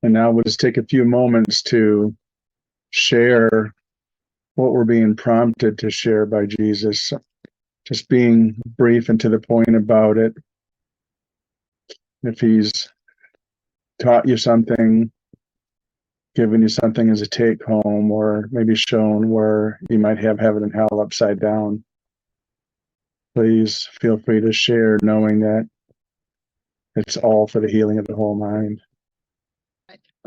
And now we'll just take a few moments to share what we're being prompted to share by Jesus. Just being brief and to the point about it. If he's taught you something, given you something as a take home, or maybe shown where you might have heaven and hell upside down, please feel free to share, knowing that it's all for the healing of the whole mind.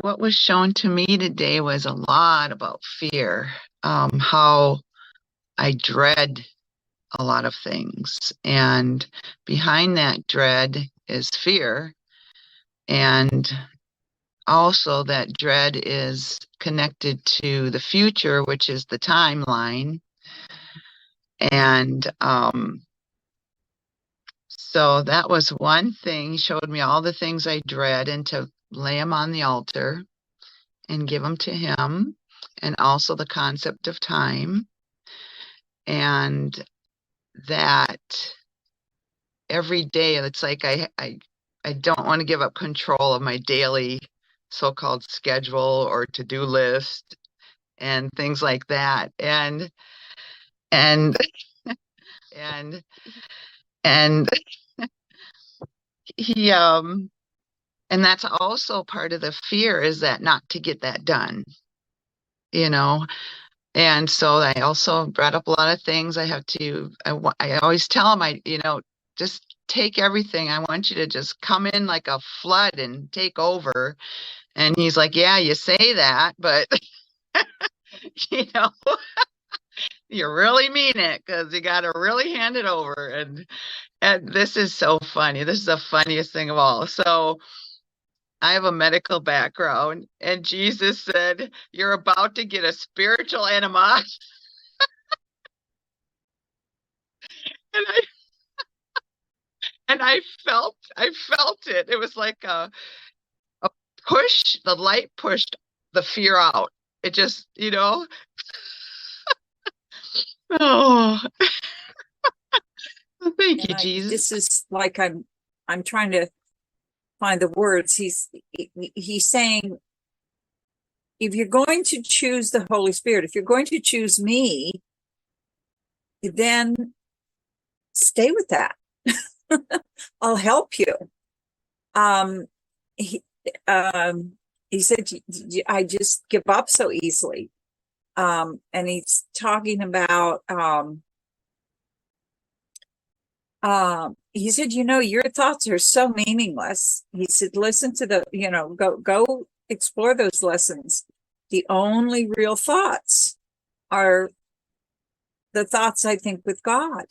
What was shown to me today was a lot about fear, how I dread a lot of things. And behind that dread is fear. And also that dread is connected to the future, which is the timeline. And so that was one thing. He showed me all the things I dread and to lay them on the altar and give them to him. And also the concept of time. And that every day, it's like I don't want to give up control of my daily so-called schedule or to-do list and things like that. And he and that's also part of the fear, is that not to get that done, you know. And so I also brought up a lot of things I always tell him, just take everything. I want you to just come in like a flood and take over. And he's like, yeah, you say that, but you really mean it, because you got to really hand it over. And this is so funny. This is the funniest thing of all. So I have a medical background, and Jesus said, you're about to get a spiritual enema. And I felt it. It was like a push. The light pushed the fear out. It just, oh, thank you, Jesus. This is like I'm trying to find the words. He's saying, if you're going to choose the Holy Spirit, if you're going to choose me, then stay with that. I'll help you. He said, I just give up so easily. And he's talking about, he said, your thoughts are so meaningless. He said, listen to go explore those lessons. The only real thoughts are the thoughts I think with God.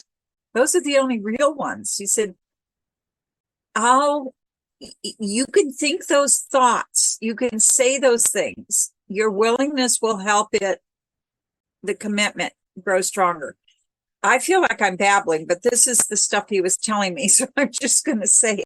Those are the only real ones. He said, you can think those thoughts. You can say those things. Your willingness will help the commitment grow stronger. I feel like I'm babbling, but this is the stuff he was telling me. So I'm just going to say